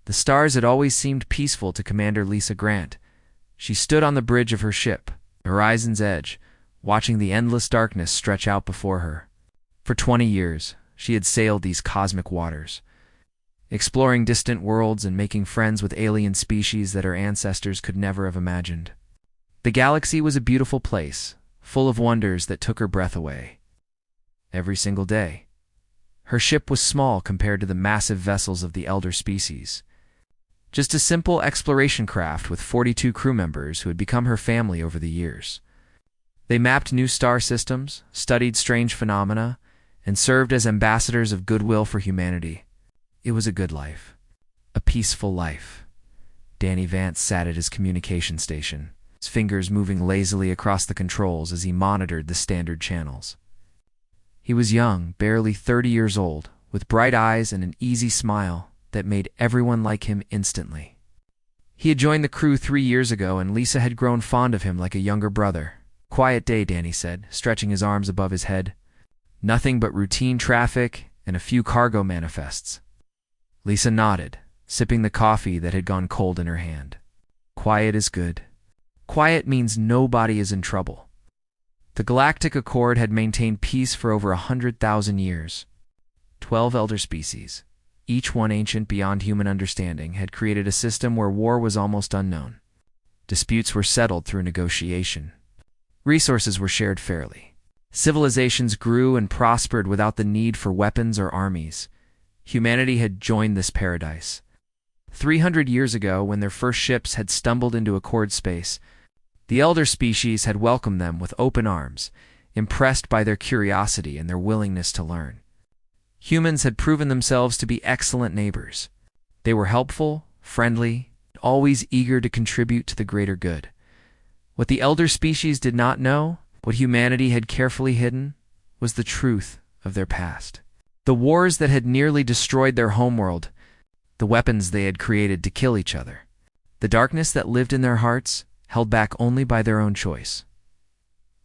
The stars had always seemed peaceful to Commander Lisa Grant. She stood on the bridge of her ship, the horizon's edge, watching the endless darkness stretch out before her. For 20 years, she had sailed these cosmic waters, exploring distant worlds and making friends with alien species that her ancestors could never have imagined. The galaxy was a beautiful place, full of wonders that took her breath away. Every single day. Her ship was small compared to the massive vessels of the elder species. Just a simple exploration craft with 42 crew members who had become her family over the years. They mapped new star systems, studied strange phenomena, and served as ambassadors of goodwill for humanity. It was a good life. A peaceful life. Danny Vance sat at his communication station, his fingers moving lazily across the controls as he monitored the standard channels. He was young, barely 30 years old, with bright eyes and an easy smile that made everyone like him instantly. He had joined the crew 3 years ago, and Lisa had grown fond of him like a younger brother. "Quiet day," Danny said, stretching his arms above his head. "Nothing but routine traffic and a few cargo manifests." Lisa nodded, sipping the coffee that had gone cold in her hand. Quiet is good. Quiet means nobody is in trouble. The Galactic Accord had maintained peace for over 100,000 years. 12 elder species, each one ancient beyond human understanding, had created a system where war was almost unknown. Disputes were settled through negotiation. Resources were shared fairly. Civilizations grew and prospered without the need for weapons or armies. Humanity had joined this paradise. 300 years ago, when their first ships had stumbled into Accord space, the elder species had welcomed them with open arms, impressed by their curiosity and their willingness to learn. Humans had proven themselves to be excellent neighbors. They were helpful, friendly, always eager to contribute to the greater good. What the elder species did not know, what humanity had carefully hidden, was the truth of their past. The wars that had nearly destroyed their homeworld, the weapons they had created to kill each other, the darkness that lived in their hearts, held back only by their own choice.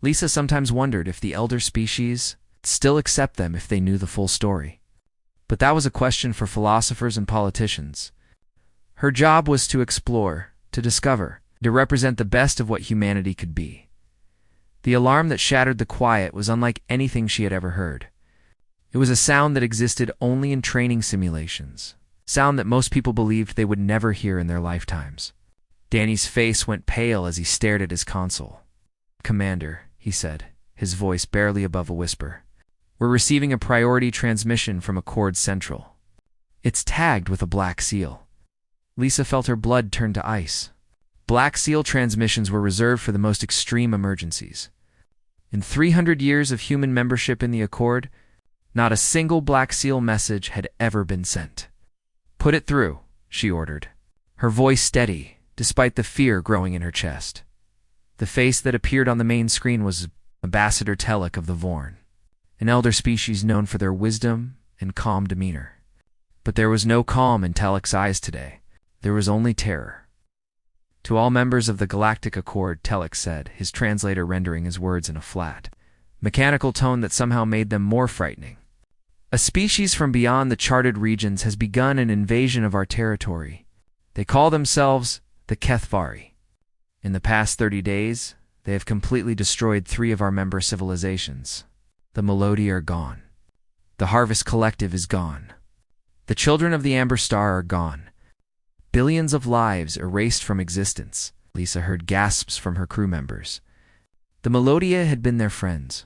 Lisa sometimes wondered if the elder species still accept them if they knew the full story. But that was a question for philosophers and politicians. Her job was to explore, to discover, to represent the best of what humanity could be. The alarm that shattered the quiet was unlike anything she had ever heard. It was a sound that existed only in training simulations, sound that most people believed they would never hear in their lifetimes. Danny's face went pale as he stared at his console. "Commander," he said, his voice barely above a whisper, "we're receiving a priority transmission from Accord Central. It's tagged with a black seal." Lisa felt her blood turn to ice. Black seal transmissions were reserved for the most extreme emergencies. In 300 years of human membership in the Accord, not a single black seal message had ever been sent. "Put it through," she ordered, her voice steady, despite the fear growing in her chest. The face that appeared on the main screen was Ambassador Telek of the Vorn, an elder species known for their wisdom and calm demeanor. But there was no calm in Telek's eyes today. There was only terror. "To all members of the Galactic Accord," Telek said, his translator rendering his words in a flat, mechanical tone that somehow made them more frightening. "A species from beyond the charted regions has begun an invasion of our territory. They call themselves the Kethvari. In the past 30 days, they have completely destroyed 3 of our member civilizations. The Melody are gone. The Harvest Collective is gone. The Children of the Amber Star are gone. Billions of lives erased from existence." Lisa heard gasps from her crew members. The Melodia had been their friends.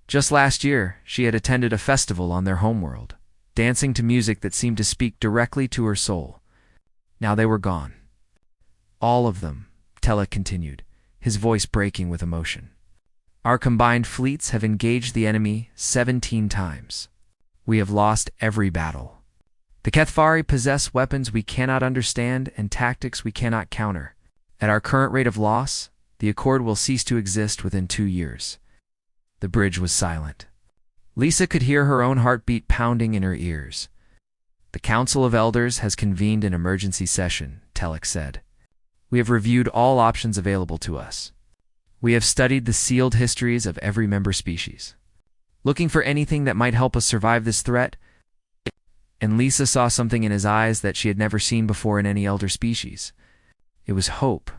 Just last year, she had attended a festival on their homeworld, dancing to music that seemed to speak directly to her soul. Now they were gone. "All of them," Telek continued, his voice breaking with emotion. "Our combined fleets have engaged the enemy 17 times. We have lost every battle. The Kethvari possess weapons we cannot understand and tactics we cannot counter. At our current rate of loss, the Accord will cease to exist within 2 years." The bridge was silent. Lisa could hear her own heartbeat pounding in her ears. "The Council of Elders has convened an emergency session," Telek said. "We have reviewed all options available to us. We have studied the sealed histories of every member species. Looking for anything that might help us survive this threat, And Lisa saw something in his eyes that she had never seen before in any elder species. It was hope,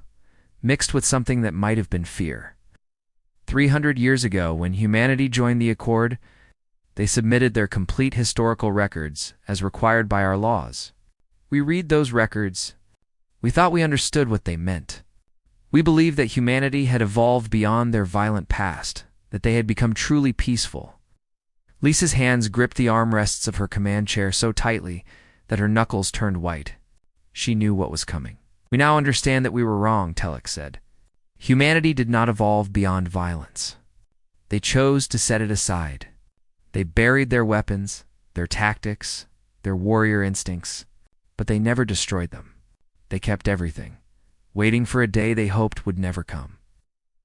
mixed with something that might have been fear. 300 years ago, when humanity joined the Accord, they submitted their complete historical records as required by our laws. We read those records. We thought we understood what they meant. We believed that humanity had evolved beyond their violent past, that they had become truly peaceful. Lisa's hands gripped the armrests of her command chair so tightly that her knuckles turned white. She knew what was coming. "We now understand that we were wrong," Telek said. "Humanity did not evolve beyond violence. They chose to set it aside. They buried their weapons, their tactics, their warrior instincts, but they never destroyed them. They kept everything, waiting for a day they hoped would never come."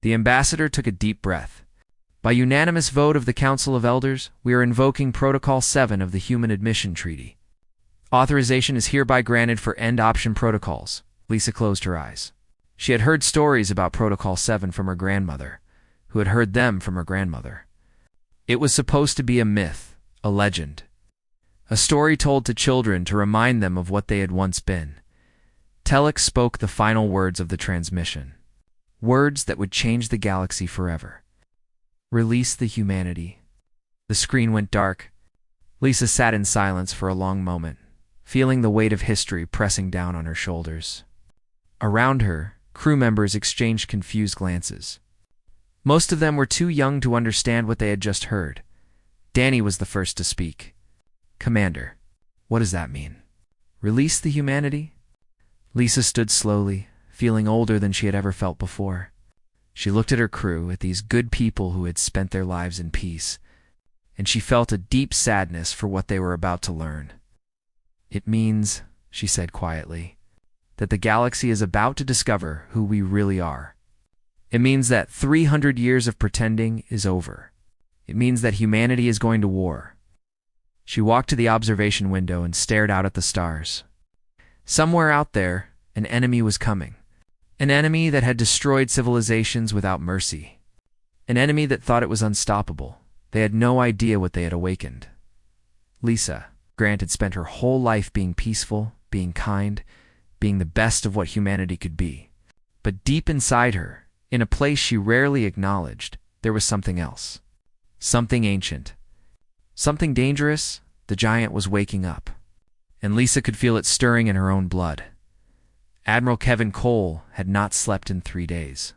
The ambassador took a deep breath. "By unanimous vote of the Council of Elders, we are invoking Protocol 7 of the Human Admission Treaty. Authorization is hereby granted for end option protocols." Lisa closed her eyes. She had heard stories about Protocol 7 from her grandmother, who had heard them from her grandmother. It was supposed to be a myth, a legend, a story told to children to remind them of what they had once been. Telek spoke the final words of the transmission, words that would change the galaxy forever. "Release the humanity." The screen went dark. Lisa sat in silence for a long moment, feeling the weight of history pressing down on her shoulders. Around her, crew members exchanged confused glances. Most of them were too young to understand what they had just heard. Danny was the first to speak. "Commander, what does that mean? Release the humanity?" Lisa stood slowly, feeling older than she had ever felt before. She looked at her crew, at these good people who had spent their lives in peace, and she felt a deep sadness for what they were about to learn. "It means," she said quietly, "that the galaxy is about to discover who we really are. It means that 300 years of pretending is over. It means that humanity is going to war." She walked to the observation window and stared out at the stars. Somewhere out there, an enemy was coming. An enemy that had destroyed civilizations without mercy. An enemy that thought it was unstoppable. They had no idea what they had awakened. Lisa Grant had spent her whole life being peaceful, being kind, being the best of what humanity could be. But deep inside her, in a place she rarely acknowledged, there was something else. Something ancient. Something dangerous. The giant was waking up. And Lisa could feel it stirring in her own blood. Admiral Kevin Cole had not slept in 3 days.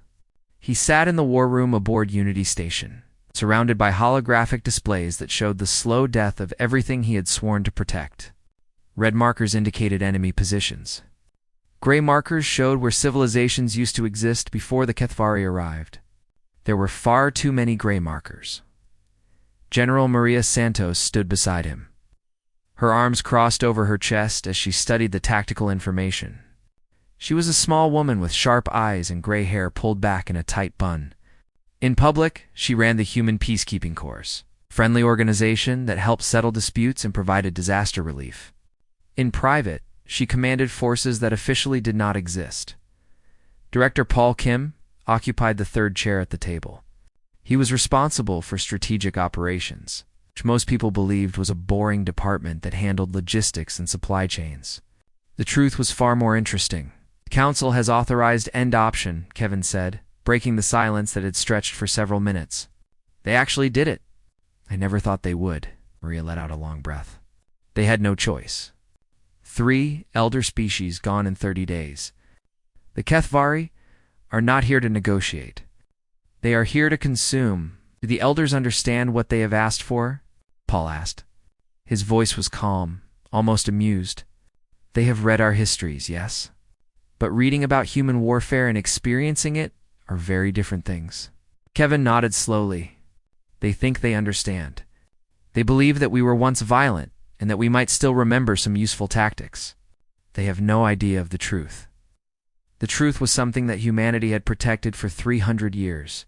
He sat in the war room aboard Unity Station, surrounded by holographic displays that showed the slow death of everything he had sworn to protect. Red markers indicated enemy positions. Gray markers showed where civilizations used to exist before the Kethvari arrived. There were far too many gray markers. General Maria Santos stood beside him. Her arms crossed over her chest as she studied the tactical information. She was a small woman with sharp eyes and gray hair pulled back in a tight bun. In public, she ran the Human Peacekeeping Corps, a friendly organization that helped settle disputes and provided disaster relief. In private, she commanded forces that officially did not exist. Director Paul Kim occupied the third chair at the table. He was responsible for strategic operations, which most people believed was a boring department that handled logistics and supply chains. The truth was far more interesting. "The Council has authorized end option," Kevin said, breaking the silence that had stretched for several minutes. "They actually did it." "I never thought they would," Maria let out a long breath. They had no choice. 3 elder species gone in 30 days. The Kethvari are not here to negotiate. They are here to consume. "Do the elders understand what they have asked for?" Paul asked. His voice was calm, almost amused. "They have read our histories, yes? But reading about human warfare and experiencing it are very different things." Kevin nodded slowly. "They think they understand. They believe that we were once violent and that we might still remember some useful tactics. They have no idea of the truth. The truth was something that humanity had protected for 300 years.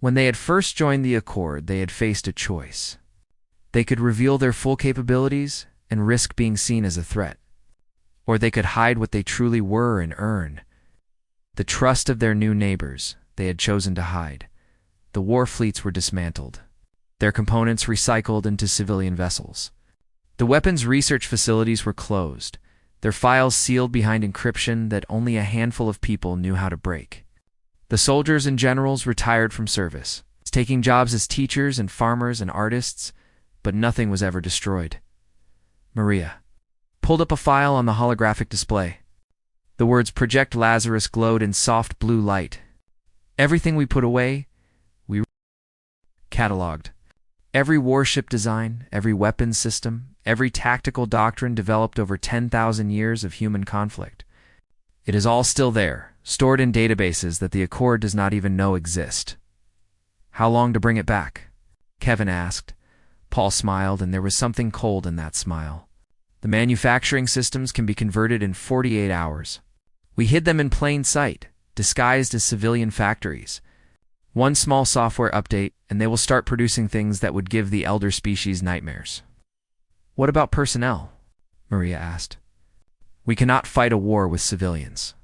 When they had first joined the Accord, they had faced a choice. They could reveal their full capabilities and risk being seen as a threat. Or they could hide what they truly were and earn the trust of their new neighbors. They had chosen to hide. The war fleets were dismantled, their components recycled into civilian vessels. The weapons research facilities were closed, their files sealed behind encryption that only a handful of people knew how to break. The soldiers and generals retired from service, taking jobs as teachers and farmers and artists, but nothing was ever destroyed. Maria pulled up a file on the holographic display. The words Project Lazarus glowed in soft blue light. Everything we put away, we cataloged. Every warship design, every weapons system, every tactical doctrine developed over 10,000 years of human conflict. It is all still there, stored in databases that the Accord does not even know exist. How long to bring it back? Kevin asked. Paul smiled, and there was something cold in that smile. The manufacturing systems can be converted in 48 hours. We hid them in plain sight, disguised as civilian factories. One small software update, and they will start producing things that would give the elder species nightmares. What about personnel? Maria asked. We cannot fight a war with civilians.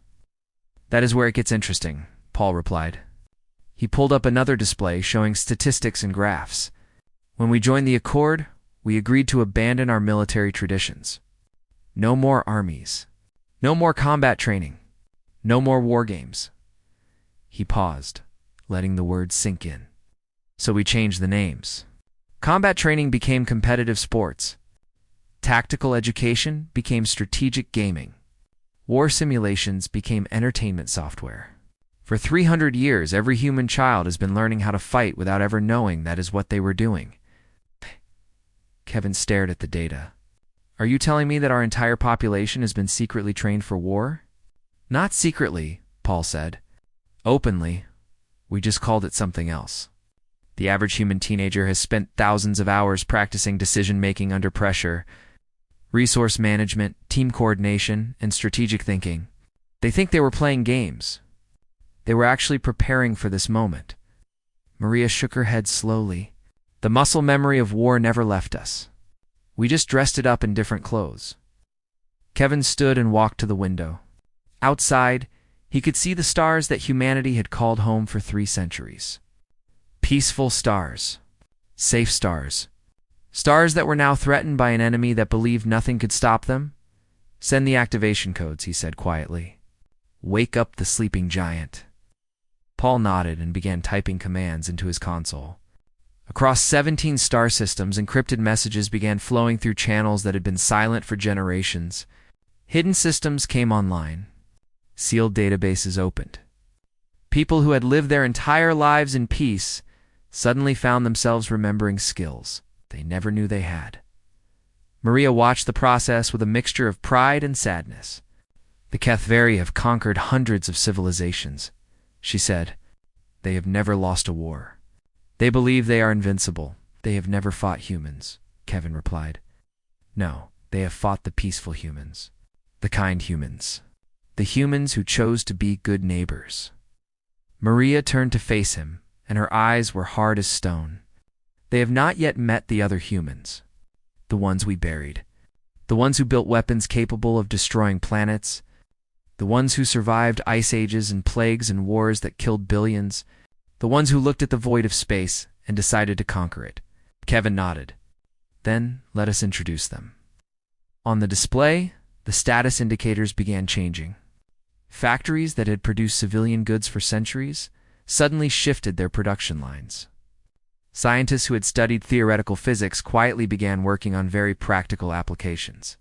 That is where it gets interesting, Paul replied. He pulled up another display showing statistics and graphs. When we joined the Accord, we agreed to abandon our military traditions. No more armies. No more combat training. No more war games. He paused, letting the words sink in. So we changed the names. Combat training became competitive sports. Tactical education became strategic gaming. War simulations became entertainment software. For 300 years, every human child has been learning how to fight without ever knowing that is what they were doing. Kevin stared at the data. Are you telling me that our entire population has been secretly trained for war? Not secretly, Paul said. Openly. We just called it something else. The average human teenager has spent thousands of hours practicing decision-making under pressure, resource management, team coordination, and strategic thinking. They think they were playing games. They were actually preparing for this moment. Maria shook her head slowly. The muscle memory of war never left us. We just dressed it up in different clothes. Kevin stood and walked to the window. Outside, he could see the stars that humanity had called home for 3 centuries. Peaceful stars. Safe stars. Stars that were now threatened by an enemy that believed nothing could stop them. Send the activation codes, he said quietly. Wake up the sleeping giant. Paul nodded and began typing commands into his console. Across 17 star systems, encrypted messages began flowing through channels that had been silent for generations. Hidden systems came online. Sealed databases opened. People who had lived their entire lives in peace suddenly found themselves remembering skills they never knew they had. Maria watched the process with a mixture of pride and sadness. The Kethvari have conquered hundreds of civilizations, she said. They have never lost a war. They believe they are invincible. They have never fought humans, Kevin replied. No, they have fought the peaceful humans, the kind humans, the humans who chose to be good neighbors. Maria turned to face him, and her eyes were hard as stone. They have not yet met the other humans, the ones we buried, the ones who built weapons capable of destroying planets, the ones who survived ice ages and plagues and wars that killed billions, the ones who looked at the void of space and decided to conquer it. Kevin nodded. Then let us introduce them. On the display, the status indicators began changing. Factories that had produced civilian goods for centuries suddenly shifted their production lines. Scientists who had studied theoretical physics quietly began working on very practical applications.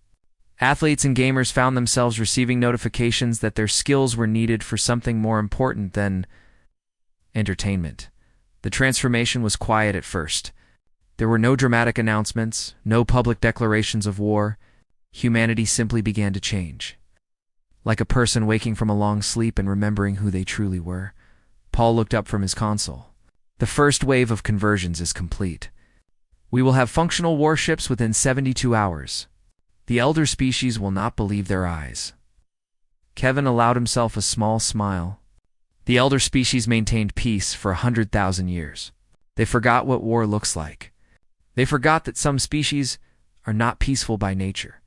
Athletes and gamers found themselves receiving notifications that their skills were needed for something more important than entertainment. The transformation was quiet at first. There were no dramatic announcements, no public declarations of war. Humanity simply began to change. Like a person waking from a long sleep and remembering who they truly were, Paul looked up from his console. The first wave of conversions is complete. We will have functional warships within 72 hours. The elder species will not believe their eyes. Kevin allowed himself a small smile. The elder species maintained peace for 100,000 years. They forgot what war looks like. They forgot that some species are not peaceful by nature.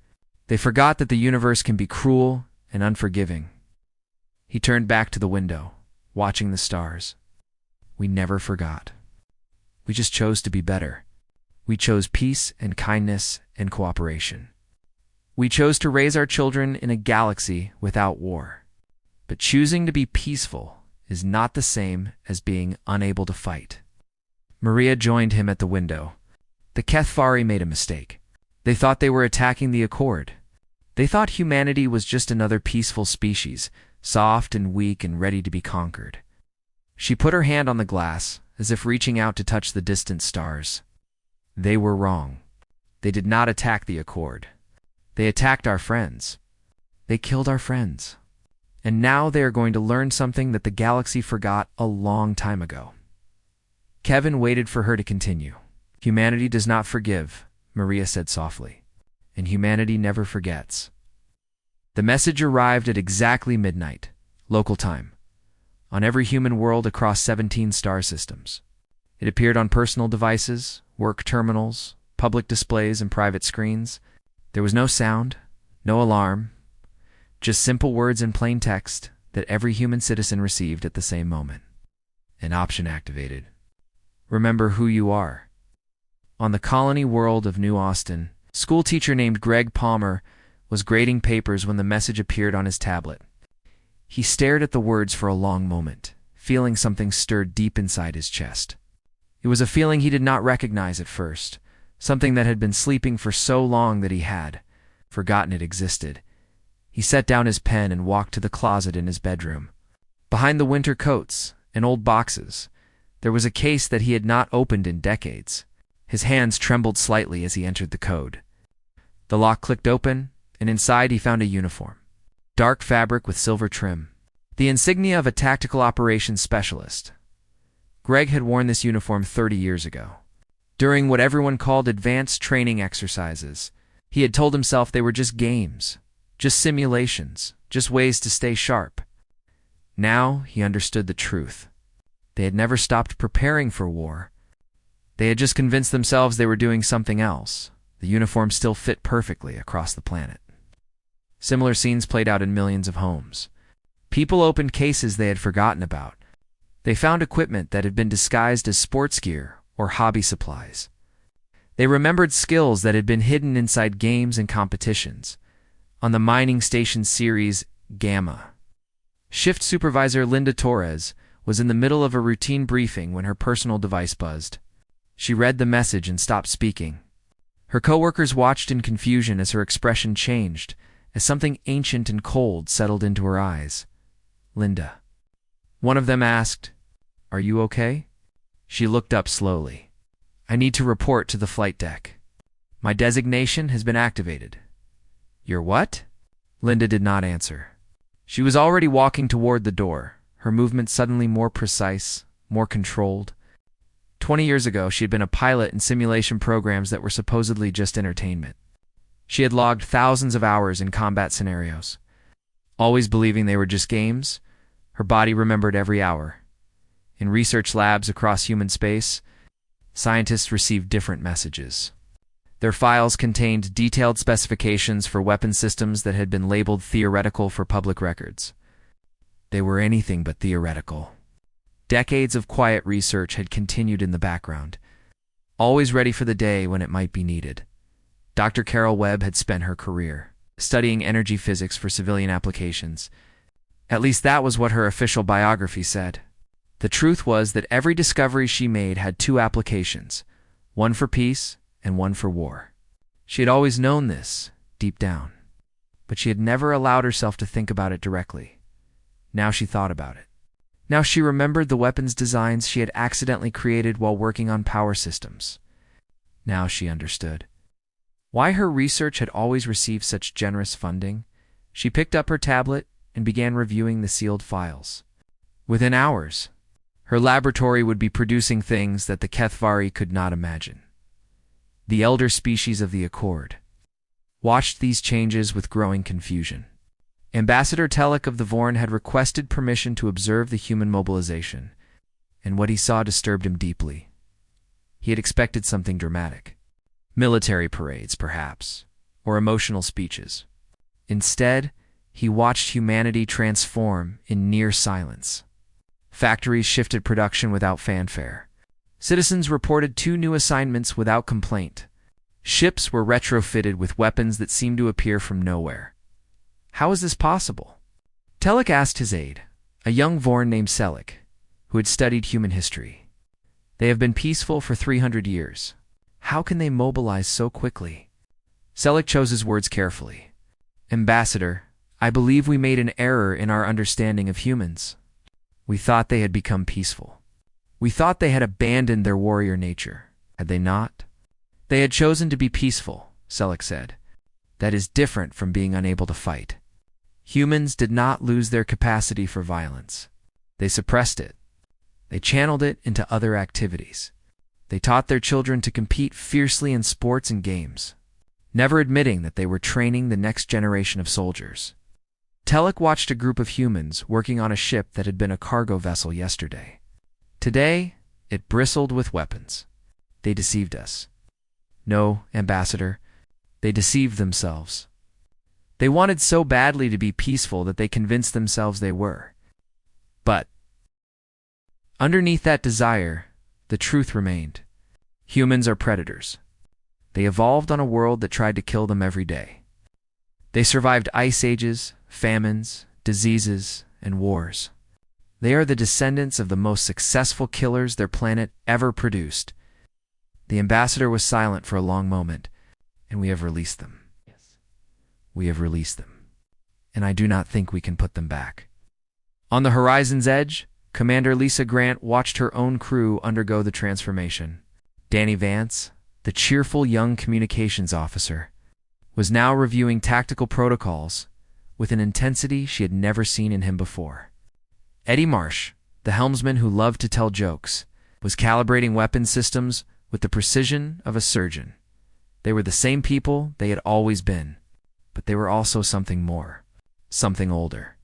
They forgot that the universe can be cruel and unforgiving. He turned back to the window, watching the stars. We never forgot. We just chose to be better. We chose peace and kindness and cooperation. We chose to raise our children in a galaxy without war. But choosing to be peaceful is not the same as being unable to fight. Maria joined him at the window. The HFY made a mistake. They thought they were attacking the Accord. They thought humanity was just another peaceful species, soft and weak and ready to be conquered. She put her hand on the glass, as if reaching out to touch the distant stars. They were wrong. They did not attack the Accord. They attacked our friends. They killed our friends. And now they are going to learn something that the galaxy forgot a long time ago. Kevin waited for her to continue. Humanity does not forgive, Maria said softly, and humanity never forgets. The message arrived at exactly midnight, local time, on every human world across 17 star systems. It appeared on personal devices, work terminals, public displays, and private screens. There was no sound, no alarm, just simple words in plain text that every human citizen received at the same moment. An option activated. Remember who you are. On the colony world of New Austin, school teacher named Greg Palmer was grading papers when the message appeared on his tablet. He stared at the words for a long moment, feeling something stirred deep inside his chest. It was a feeling he did not recognize at first, something that had been sleeping for so long that he had forgotten it existed. He set down his pen and walked to the closet in his bedroom. Behind the winter coats and old boxes, there was a case that he had not opened in decades. His hands trembled slightly as he entered the code. The lock clicked open, and inside he found a uniform. Dark fabric with silver trim. The insignia of a tactical operations specialist. Greg had worn this uniform 30 years ago. During what everyone called advanced training exercises, he had told himself they were just games, just simulations, just ways to stay sharp. Now he understood the truth. They had never stopped preparing for war. They had just convinced themselves they were doing something else. The uniform still fit perfectly across the planet. Similar scenes played out in millions of homes. People opened cases they had forgotten about. They found equipment that had been disguised as sports gear or hobby supplies. They remembered skills that had been hidden inside games and competitions. On the mining station series Gamma, Shift Supervisor Linda Torres was in the middle of a routine briefing when her personal device buzzed. She read the message and stopped speaking. Her coworkers watched in confusion as her expression changed, as something ancient and cold settled into her eyes. Linda. One of them asked, "Are you okay?" She looked up slowly. "I need to report to the flight deck. My designation has been activated." "Your what?" Linda did not answer. She was already walking toward the door, her movement suddenly more precise, more controlled. 20 years ago, she had been a pilot in simulation programs that were supposedly just entertainment. She had logged thousands of hours in combat scenarios. Always believing they were just games, her body remembered every hour. In research labs across human space, scientists received different messages. Their files contained detailed specifications for weapon systems that had been labeled theoretical for public records. They were anything but theoretical. Decades of quiet research had continued in the background, always ready for the day when it might be needed. Dr. Carol Webb had spent her career studying energy physics for civilian applications. At least that was what her official biography said. The truth was that every discovery she made had two applications, one for peace and one for war. She had always known this, deep down, but she had never allowed herself to think about it directly. Now she thought about it. Now she remembered the weapons designs she had accidentally created while working on power systems. Now she understood why her research had always received such generous funding. She picked up her tablet and began reviewing the sealed files. Within hours, her laboratory would be producing things that the HFY could not imagine. The elder species of the Accord watched these changes with growing confusion. Ambassador Telek of the Vorn had requested permission to observe the human mobilization, and what he saw disturbed him deeply. He had expected something dramatic. Military parades, perhaps, or emotional speeches. Instead, he watched humanity transform in near silence. Factories shifted production without fanfare. Citizens reported 2 new assignments without complaint. Ships were retrofitted with weapons that seemed to appear from nowhere. How is this possible? Telek asked his aide, a young Vorn named Selik, who had studied human history. They have been peaceful for 300 years. How can they mobilize so quickly? Selik chose his words carefully. Ambassador, I believe we made an error in our understanding of humans. We thought they had become peaceful. We thought they had abandoned their warrior nature. Had they not? They had chosen to be peaceful, Selik said. That is different from being unable to fight. Humans did not lose their capacity for violence. They suppressed it. They channeled it into other activities. They taught their children to compete fiercely in sports and games, never admitting that they were training the next generation of soldiers. Telek watched a group of humans working on a ship that had been a cargo vessel yesterday. Today, it bristled with weapons. They deceived us. No, Ambassador, they deceived themselves. They wanted so badly to be peaceful that they convinced themselves they were. But underneath that desire, the truth remained. Humans are predators. They evolved on a world that tried to kill them every day. They survived ice ages, famines, diseases, and wars. They are the descendants of the most successful killers their planet ever produced. The ambassador was silent for a long moment, and we have released them. Yes, we have released them. And I do not think we can put them back. On the horizon's edge, Commander Lisa Grant watched her own crew undergo the transformation. Danny Vance, the cheerful young communications officer, was now reviewing tactical protocols with an intensity she had never seen in him before. Eddie Marsh, the helmsman who loved to tell jokes, was calibrating weapon systems with the precision of a surgeon. They were the same people they had always been, but they were also something more, something older,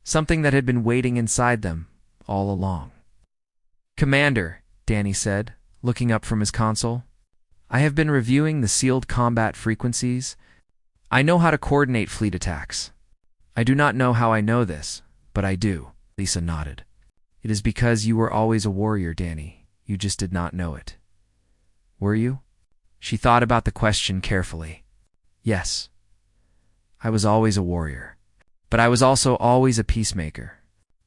something that had been waiting inside them all along. Commander, Danny said, looking up from his console, I have been reviewing the sealed combat frequencies. I know how to coordinate fleet attacks. I do not know how I know this, but I do. Lisa nodded. It is because you were always a warrior, Danny. You just did not know it. Were you? She thought about the question carefully. Yes. I was always a warrior. But I was also always a peacemaker.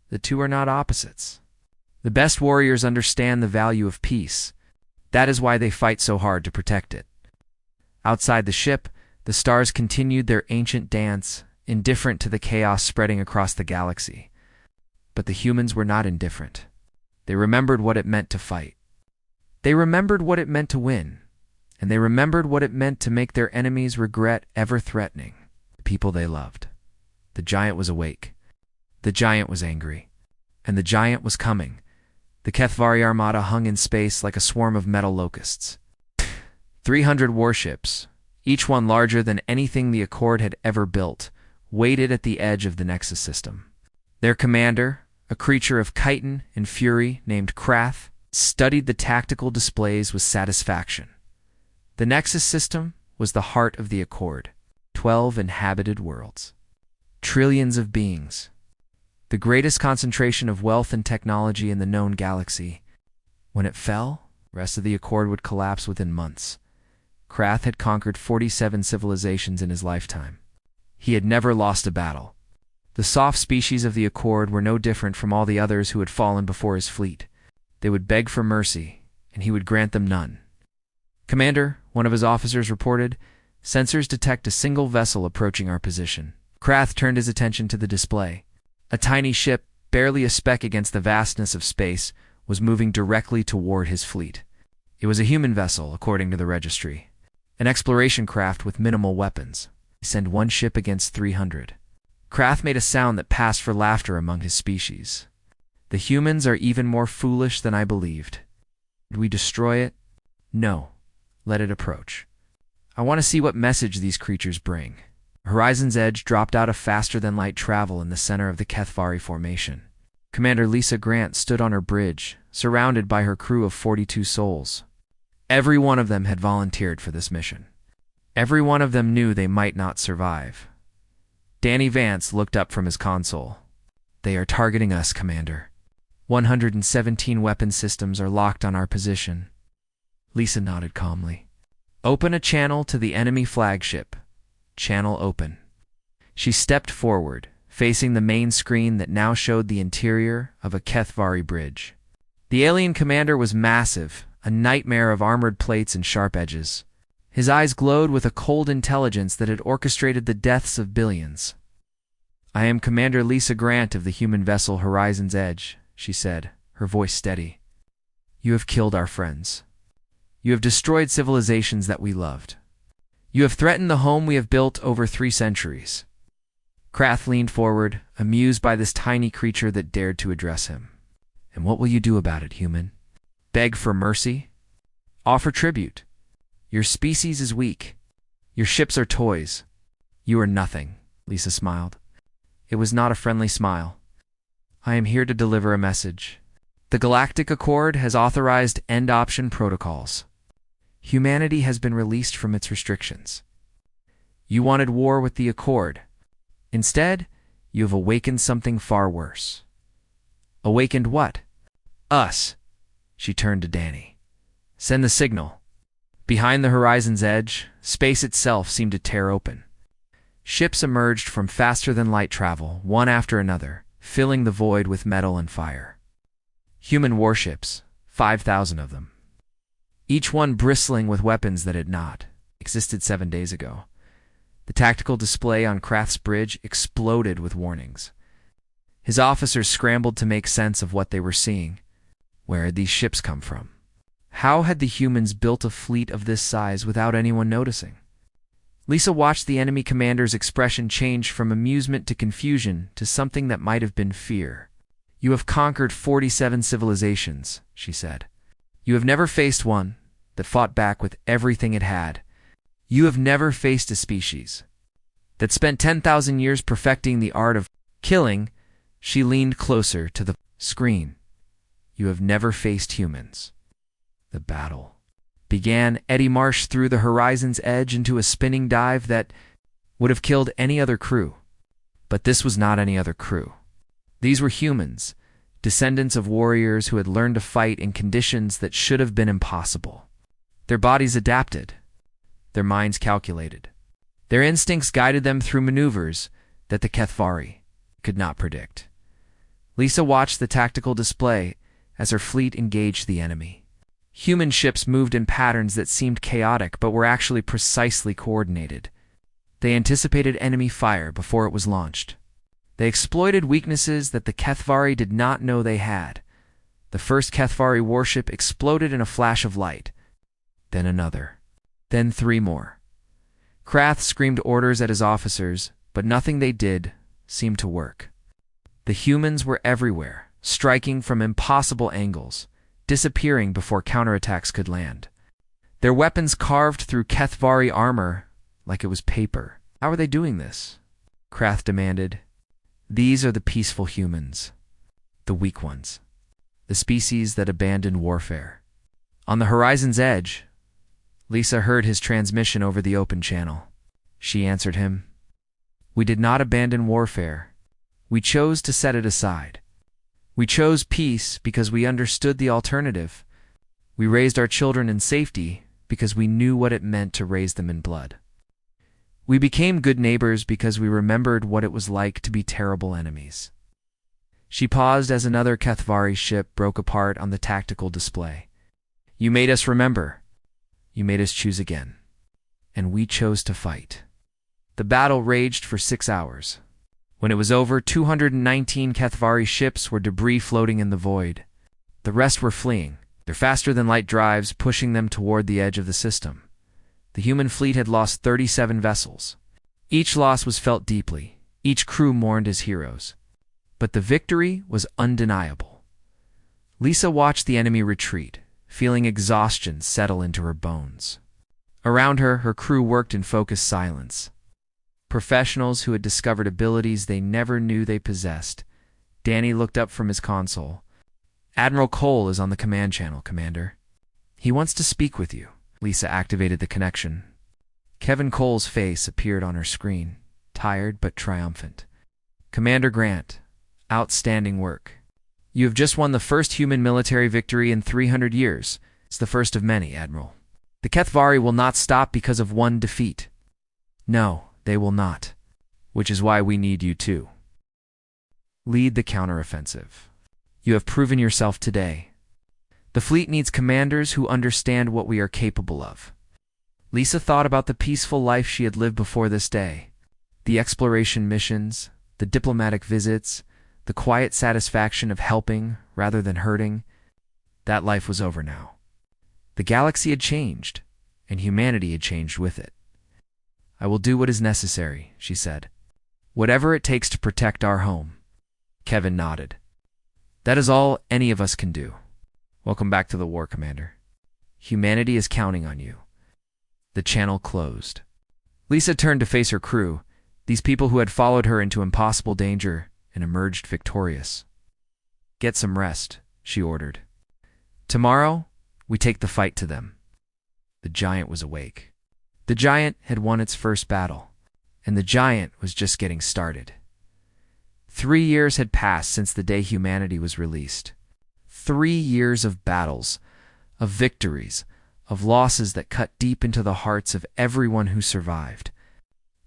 The two are not opposites. The best warriors understand the value of peace. That is why they fight so hard to protect it. Outside the ship, the stars continued their ancient dance, indifferent to the chaos spreading across the galaxy. But the humans were not indifferent. They remembered what it meant to fight. They remembered what it meant to win. And they remembered what it meant to make their enemies regret ever threatening the people they loved. The giant was awake. The giant was angry. And the giant was coming. The Kethvari armada hung in space like a swarm of metal locusts. 300 warships, each one larger than anything the Accord had ever built, waited at the edge of the Nexus system. Their commander, a creature of chitin and fury named Krath, studied the tactical displays with satisfaction. The Nexus system was the heart of the Accord, 12 inhabited worlds. Trillions of beings. The greatest concentration of wealth and technology in the known galaxy. When it fell, the rest of the Accord would collapse within months. Krath had conquered 47 civilizations in his lifetime. He had never lost a battle. The soft species of the Accord were no different from all the others who had fallen before his fleet. They would beg for mercy, and he would grant them none. Commander, one of his officers reported, sensors detect a single vessel approaching our position. Krath turned his attention to the display. A tiny ship, barely a speck against the vastness of space, was moving directly toward his fleet. It was a human vessel, according to the registry. An exploration craft with minimal weapons. Send one ship against 300. Krath made a sound that passed for laughter among his species. The humans are even more foolish than I believed. Did we destroy it? No. Let it approach. I want to see what message these creatures bring. Horizon's edge dropped out of faster-than-light travel in the center of the Kethvari formation. Commander Lisa Grant stood on her bridge, surrounded by her crew of 42 souls. Every one of them had volunteered for this mission. Every one of them knew they might not survive. Danny Vance looked up from his console. They are targeting us, Commander. 117 weapon systems are locked on our position. Lisa nodded calmly. Open a channel to the enemy flagship. Channel open. She stepped forward, facing the main screen that now showed the interior of a HFY bridge. The alien commander was massive, a nightmare of armored plates and sharp edges. His eyes glowed with a cold intelligence that had orchestrated the deaths of billions. I am Commander Lisa Grant of the human vessel Horizon's Edge, she said, her voice steady. You have killed our friends. You have destroyed civilizations that we loved. You have threatened the home we have built over 3 centuries. Krath leaned forward, amused by this tiny creature that dared to address him. And what will you do about it, human? Beg for mercy? Offer tribute? Your species is weak. Your ships are toys. You are nothing, Lisa smiled. It was not a friendly smile. I am here to deliver a message. The Galactic Accord has authorized end option protocols. Humanity has been released from its restrictions. You wanted war with the Accord. Instead, you have awakened something far worse. Awakened what? Us. She turned to Danny. Send the signal. Behind the horizon's edge, space itself seemed to tear open. Ships emerged from faster-than-light travel, one after another, filling the void with metal and fire. Human warships, 5,000 of them. Each one bristling with weapons that had not existed 7 days ago. The tactical display on Krath's bridge exploded with warnings. His officers scrambled to make sense of what they were seeing. Where had these ships come from? How had the humans built a fleet of this size without anyone noticing? Lisa watched the enemy commander's expression change from amusement to confusion to something that might have been fear. You have conquered 47 civilizations, she said. You have never faced one that fought back with everything it had. You have never faced a species that spent 10,000 years perfecting the art of killing. She leaned closer to the screen. You have never faced humans. The battle began. Eddie Marsh threw the horizon's edge into a spinning dive that would have killed any other crew. But this was not any other crew. These were humans, descendants of warriors who had learned to fight in conditions that should have been impossible. Their bodies adapted. Their minds calculated. Their instincts guided them through maneuvers that the HFY could not predict. Lisa watched the tactical display as her fleet engaged the enemy. Human ships moved in patterns that seemed chaotic but were actually precisely coordinated. They anticipated enemy fire before it was launched. They exploited weaknesses that the HFY did not know they had. The first HFY warship exploded in a flash of light. Then another. Then 3 more. Krath screamed orders at his officers, but nothing they did seemed to work. The humans were everywhere, striking from impossible angles, disappearing before counterattacks could land. Their weapons carved through HFY armor like it was paper. How are they doing this? Krath demanded. These are the peaceful humans, the weak ones, the species that abandoned warfare. On the horizon's edge, Lisa heard his transmission over the open channel. She answered him. We did not abandon warfare. We chose to set it aside. We chose peace because we understood the alternative. We raised our children in safety because we knew what it meant to raise them in blood. We became good neighbors because we remembered what it was like to be terrible enemies. She paused as another HFY ship broke apart on the tactical display. You made us remember. You made us choose again. And we chose to fight. The battle raged for 6 hours. When it was over, 219 HFY ships were debris floating in the void. The rest were fleeing, their faster-than-light drives pushing them toward the edge of the system. The human fleet had lost 37 vessels. Each loss was felt deeply. Each crew mourned as heroes. But the victory was undeniable. Lisa watched the enemy retreat, feeling exhaustion settle into her bones. Around her, her crew worked in focused silence. Professionals who had discovered abilities they never knew they possessed. Danny looked up from his console. Admiral Cole is on the command channel, Commander. He wants to speak with you. Lisa activated the connection. Kevin Cole's face appeared on her screen, tired but triumphant. Commander Grant, outstanding work. You have just won the first human military victory in 300 years. It's the first of many, Admiral. The Kethvari will not stop because of one defeat. No, they will not. Which is why we need you too. Lead the counteroffensive. You have proven yourself today. The fleet needs commanders who understand what we are capable of. Lisa thought about the peaceful life she had lived before this day. The exploration missions, the diplomatic visits, the quiet satisfaction of helping rather than hurting. That life was over now. The galaxy had changed, and humanity had changed with it. I will do what is necessary, she said. Whatever it takes to protect our home. Kevin nodded. That is all any of us can do. Welcome back to the war, Commander. Humanity is counting on you. The channel closed. Lisa turned to face her crew, these people who had followed her into impossible danger and emerged victorious. Get some rest, she ordered. Tomorrow, we take the fight to them. The giant was awake. The giant had won its first battle, and the giant was just getting started. 3 years had passed since the day humanity was released. 3 years of battles, of victories, of losses that cut deep into the hearts of everyone who survived.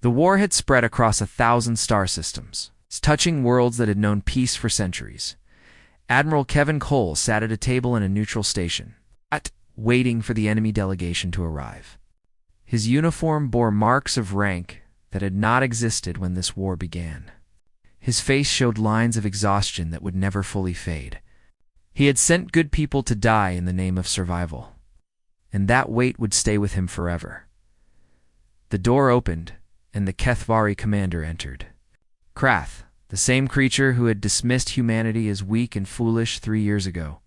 The war had spread across 1,000 star systems, touching worlds that had known peace for centuries. Admiral Kevin Cole sat at a table in a neutral station, waiting for the enemy delegation to arrive. His uniform bore marks of rank that had not existed when this war began. His face showed lines of exhaustion that would never fully fade. He had sent good people to die in the name of survival, and that weight would stay with him forever. The door opened, and the Kethvari commander entered. Krath, the same creature who had dismissed humanity as weak and foolish 3 years ago,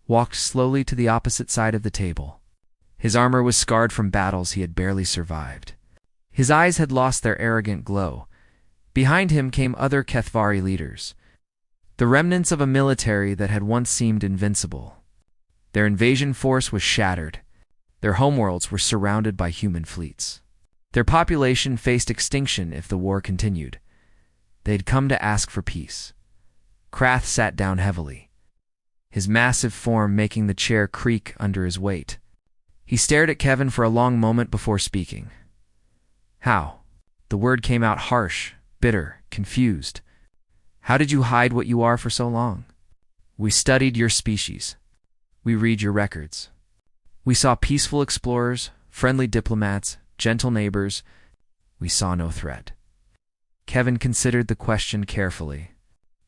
walked slowly to the opposite side of the table. His armor was scarred from battles he had barely survived. His eyes had lost their arrogant glow. Behind him came other Kethvari leaders, the remnants of a military that had once seemed invincible. Their invasion force was shattered. Their homeworlds were surrounded by human fleets. Their population faced extinction if the war continued. They had come to ask for peace. Krath sat down heavily, his massive form making the chair creak under his weight. He stared at Kevin for a long moment before speaking. How? The word came out harsh, bitter, confused. How did you hide what you are for so long? We studied your species. We read your records. We saw peaceful explorers, friendly diplomats, gentle neighbors. We saw no threat. Kevin considered the question carefully.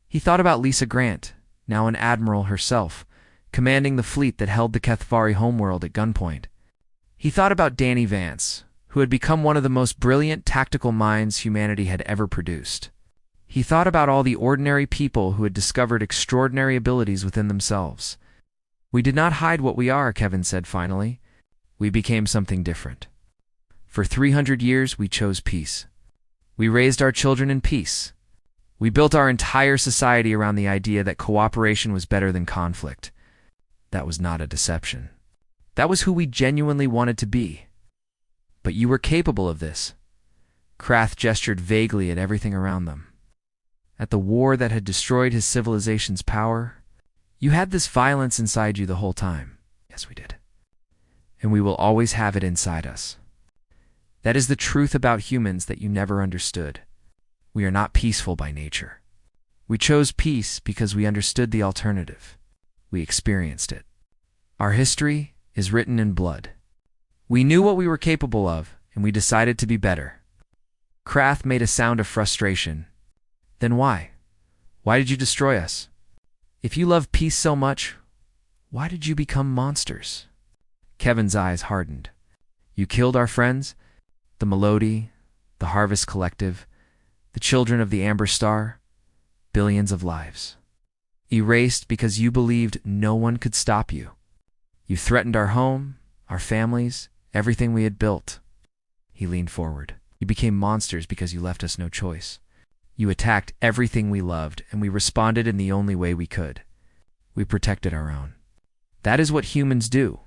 He thought about Lisa Grant, now an admiral herself, commanding the fleet that held the Kethvari homeworld at gunpoint. He thought about Danny Vance, who had become one of the most brilliant tactical minds humanity had ever produced. He thought about all the ordinary people who had discovered extraordinary abilities within themselves. We did not hide what we are, Kevin said finally. We became something different. For 300 years, we chose peace. We raised our children in peace. We built our entire society around the idea that cooperation was better than conflict. That was not a deception. That was who we genuinely wanted to be. But you were capable of this. Krath gestured vaguely at everything around them. At the war that had destroyed his civilization's power, you had this violence inside you the whole time. Yes, we did. And we will always have it inside us. That is the truth about humans that you never understood. We are not peaceful by nature. We chose peace because we understood the alternative. We experienced it. Our history is written in blood. We knew what we were capable of, and we decided to be better. Krath made a sound of frustration. Then why? Why did you destroy us? If you love peace so much, why did you become monsters? Kevin's eyes hardened. You killed our friends, the Melody, the Harvest Collective, the children of the Amber Star, billions of lives. Erased because you believed no one could stop you. You threatened our home, our families, everything we had built. He leaned forward. You became monsters because you left us no choice. You attacked everything we loved, and we responded in the only way we could. We protected our own. That is what humans do.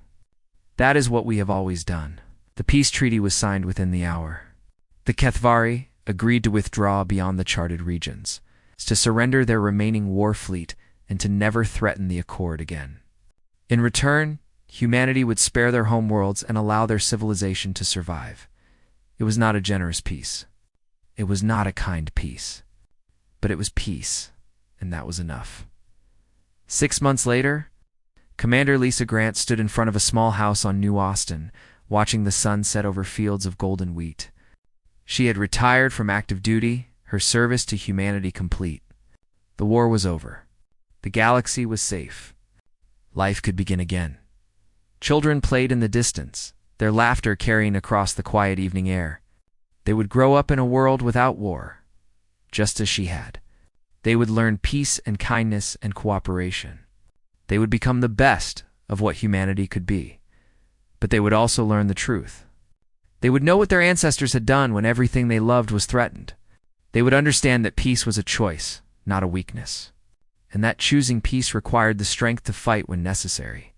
That is what we have always done. The peace treaty was signed within the hour. The Kethvari agreed to withdraw beyond the charted regions, to surrender their remaining war fleet and to never threaten the Accord again. In return, humanity would spare their homeworlds and allow their civilization to survive. It was not a generous peace. It was not a kind peace. But it was peace, and that was enough. 6 months later, Commander Lisa Grant stood in front of a small house on New Austin, watching the sun set over fields of golden wheat. She had retired from active duty, her service to humanity complete. The war was over. The galaxy was safe. Life could begin again. Children played in the distance, their laughter carrying across the quiet evening air. They would grow up in a world without war, just as she had. They would learn peace and kindness and cooperation. They would become the best of what humanity could be. But they would also learn the truth. They would know what their ancestors had done when everything they loved was threatened. They would understand that peace was a choice, not a weakness, and that choosing peace required the strength to fight when necessary.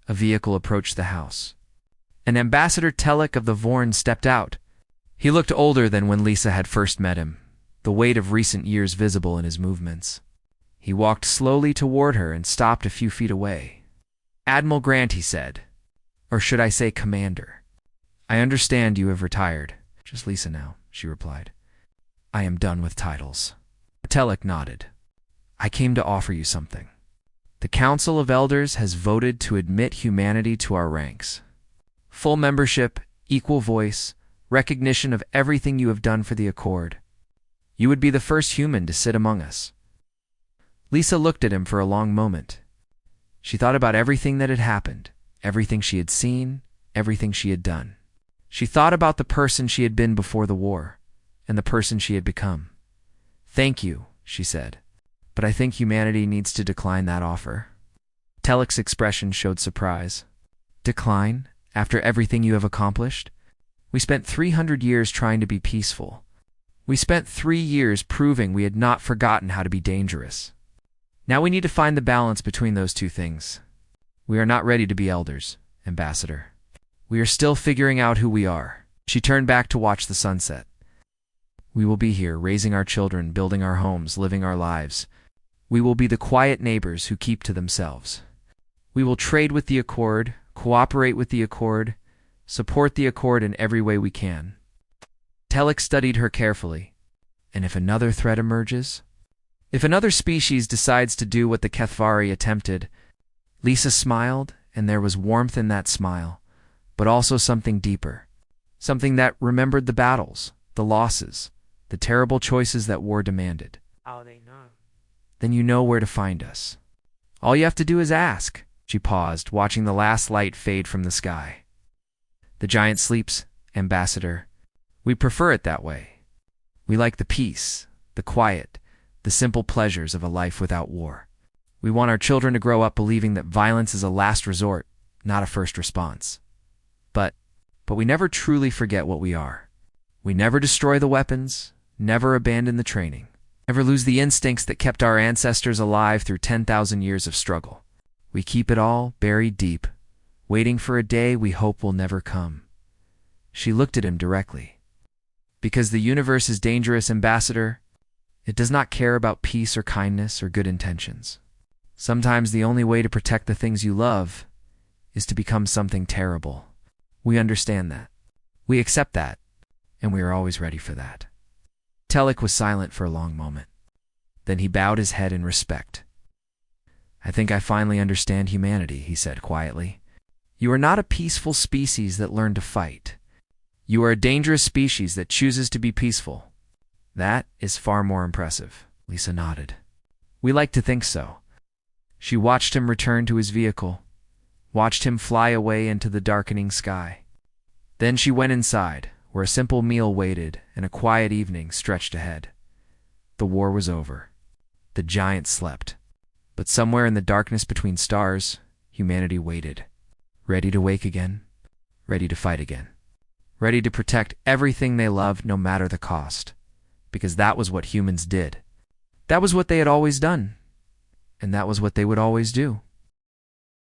A vehicle approached the house. An Ambassador Telek of the Vorn stepped out. He looked older than when Lisa had first met him, the weight of recent years visible in his movements. He walked slowly toward her and stopped a few feet away. "Admiral Grant," he said, "or should I say Commander. I understand you have retired." "Just Lisa now," she replied. "I am done with titles." Telek nodded. "I came to offer you something. The Council of Elders has voted to admit humanity to our ranks. Full membership, equal voice, recognition of everything you have done for the Accord. You would be the first human to sit among us." Lisa looked at him for a long moment. She thought about everything that had happened, everything she had seen, everything she had done. She thought about the person she had been before the war, and the person she had become. "Thank you," she said, "but I think humanity needs to decline that offer." Telek's expression showed surprise. "Decline? After everything you have accomplished? We spent 300 years trying to be peaceful. We spent 3 years proving we had not forgotten how to be dangerous. Now we need to find the balance between those two things. We are not ready to be elders, Ambassador. We are still figuring out who we are." She turned back to watch the sunset. "We will be here, raising our children, building our homes, living our lives. We will be the quiet neighbors who keep to themselves. We will trade with the Accord, cooperate with the Accord, support the Accord in every way we can." Telek studied her carefully. "And if another threat emerges? If another species decides to do what the Kethvari attempted?" Lisa smiled, and there was warmth in that smile, but also something deeper. Something that remembered the battles, the losses, the terrible choices that war demanded. "How they know?" "Then you know where to find us. All you have to do is ask." She paused, watching the last light fade from the sky. "The giant sleeps, Ambassador. We prefer it that way. We like the peace, the quiet, the simple pleasures of a life without war. We want our children to grow up believing that violence is a last resort, not a first response. But we never truly forget what we are. We never destroy the weapons, never abandon the training, never lose the instincts that kept our ancestors alive through 10,000 years of struggle. We keep it all buried deep, waiting for a day we hope will never come." She looked at him directly. "Because the universe is dangerous, Ambassador. It does not care about peace or kindness or good intentions. Sometimes the only way to protect the things you love is to become something terrible. We understand that. We accept that, and we are always ready for that." Telek was silent for a long moment. Then he bowed his head in respect. "I think I finally understand humanity," he said quietly. "You are not a peaceful species that learned to fight. You are a dangerous species that chooses to be peaceful. That is far more impressive." Lisa nodded. "We like to think so." She watched him return to his vehicle, watched him fly away into the darkening sky. Then she went inside, where a simple meal waited and a quiet evening stretched ahead. The war was over. The giant slept. But somewhere in the darkness between stars, humanity waited, ready to wake again, ready to fight again, ready to protect everything they loved no matter the cost, because that was what humans did. That was what they had always done, and that was what they would always do.